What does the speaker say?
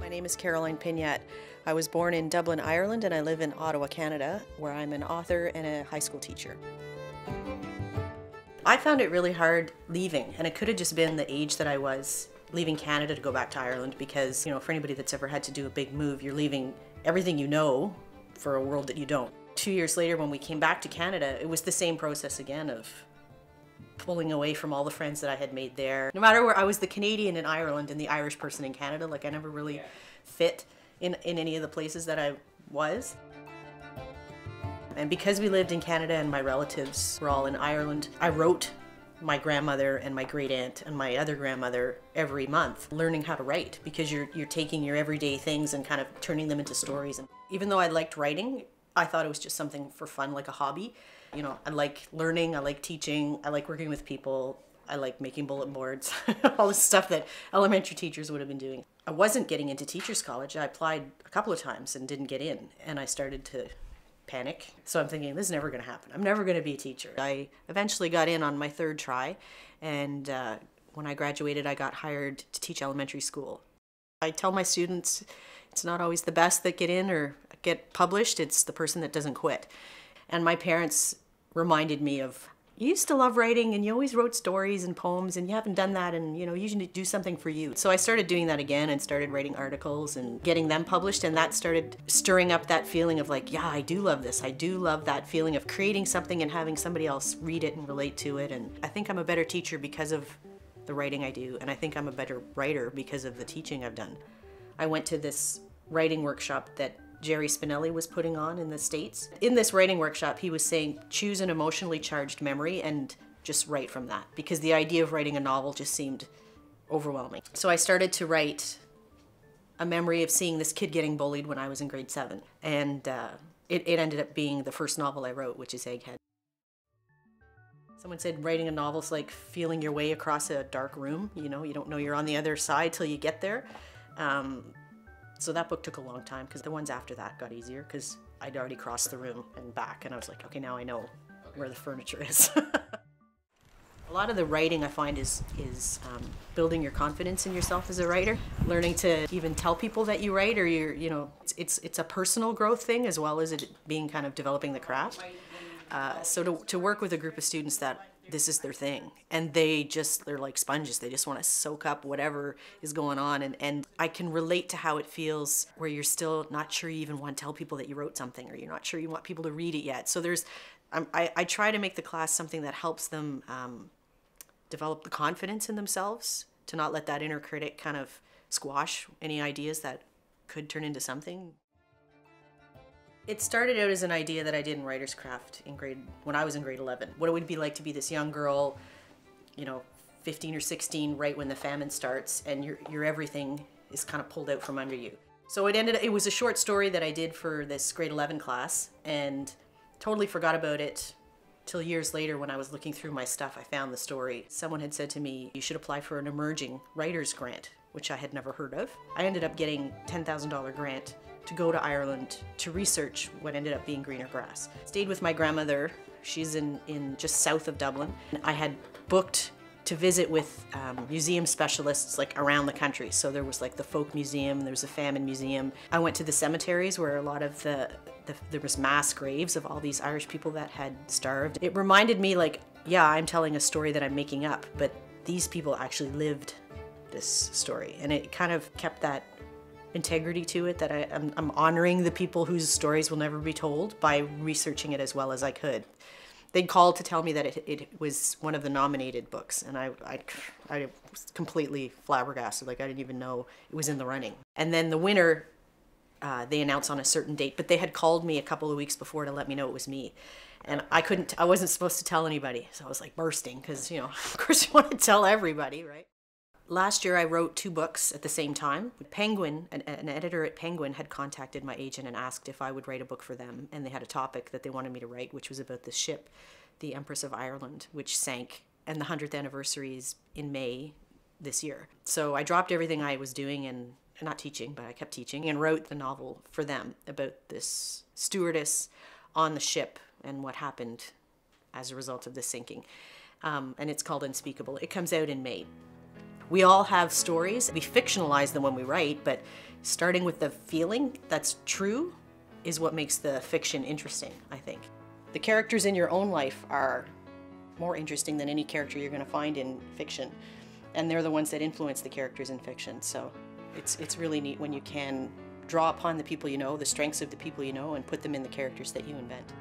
My name is Caroline Pignat. I was born in Dublin, Ireland, and I live in Ottawa, Canada, where I'm an author and a high school teacher. I found it really hard leaving, and it could have just been the age that I was leaving Canada to go back to Ireland because, you know, for anybody that's ever had to do a big move, you're leaving everything you know for a world that you don't. 2 years later, when we came back to Canada, it was the same process again of pulling away from all the friends that I had made there. No matter where I was, the Canadian in Ireland and the Irish person in Canada, like I never really fit in any of the places that I was. And because we lived in Canada and my relatives were all in Ireland, I wrote my grandmother and my great aunt and my other grandmother every month, learning how to write, because you're taking your everyday things and kind of turning them into stories. And even though I liked writing, I thought it was just something for fun, like a hobby. You know, I like learning, I like teaching, I like working with people, I like making bulletin boards, all the stuff that elementary teachers would have been doing. I wasn't getting into teachers college. I applied a couple of times and didn't get in, and I started to panic. So I'm thinking, this is never going to happen. I'm never going to be a teacher. I eventually got in on my third try, and when I graduated, I got hired to teach elementary school. I tell my students, it's not always the best that get in or get published, it's the person that doesn't quit. And my parents reminded me of, you used to love writing and you always wrote stories and poems and you haven't done that, and you know, you should do something for you. So I started doing that again and started writing articles and getting them published, and that started stirring up that feeling of like, yeah, I do love this. I do love that feeling of creating something and having somebody else read it and relate to it. And I think I'm a better teacher because of the writing I do, and I think I'm a better writer because of the teaching I've done. I went to this writing workshop that Jerry Spinelli was putting on in the States. In this writing workshop, he was saying, choose an emotionally charged memory and just write from that, because the idea of writing a novel just seemed overwhelming. So I started to write a memory of seeing this kid getting bullied when I was in grade 7. And it ended up being the first novel I wrote, which is Egghead. Someone said writing a novel is like feeling your way across a dark room. You know, you don't know you're on the other side till you get there. So that book took a long time, because the ones after that got easier because I'd already crossed the room and back, and I was like, okay, now I know where the furniture is. A lot of the writing I find is building your confidence in yourself as a writer, learning to even tell people that you write, or you know, it's a personal growth thing as well as it being kind of developing the craft. So to work with a group of students that this is their thing, and they're like sponges. They just want to soak up whatever is going on, and I can relate to how it feels where you're still not sure you even want to tell people that you wrote something, or you're not sure you want people to read it yet. So I try to make the class something that helps them develop the confidence in themselves, to not let that inner critic kind of squash any ideas that could turn into something. It started out as an idea that I did in writer's craft when I was in grade 11. What it would be like to be this young girl, you know, 15 or 16, right when the famine starts, and your everything is kind of pulled out from under you. So it was a short story that I did for this grade 11 class, and totally forgot about it till years later when I was looking through my stuff. I found the story. Someone had said to me, you should apply for an emerging writer's grant, which I had never heard of. I ended up getting a $10,000 grant to go to Ireland to research what ended up being greener grass. Stayed with my grandmother. She's in just south of Dublin. I had booked to visit with museum specialists like around the country. So there was like the folk museum, there was a famine museum. I went to the cemeteries where a lot of there was mass graves of all these Irish people that had starved. It reminded me like, yeah, I'm telling a story that I'm making up, but these people actually lived this story. And it kind of kept that integrity to it, that I'm honoring the people whose stories will never be told by researching it as well as I could. They called to tell me that it was one of the nominated books, and I was completely flabbergasted. Like, I didn't even know it was in the running. And then the winner, they announced on a certain date, but they had called me a couple of weeks before to let me know it was me. And I wasn't supposed to tell anybody, so I was like bursting, because, you know, of course you want to tell everybody, right? Last year I wrote 2 books at the same time. Penguin, an editor at Penguin, had contacted my agent and asked if I would write a book for them, and they had a topic that they wanted me to write, which was about the ship, the Empress of Ireland, which sank, and the 100th anniversary is in May this year. So I dropped everything I was doing, and not teaching, but I kept teaching, and wrote the novel for them about this stewardess on the ship and what happened as a result of the sinking. And it's called Unspeakable. It comes out in May. We all have stories. We fictionalize them when we write, but starting with the feeling that's true is what makes the fiction interesting, I think. The characters in your own life are more interesting than any character you're going to find in fiction, and they're the ones that influence the characters in fiction. So it's really neat when you can draw upon the people you know, the strengths of the people you know, and put them in the characters that you invent.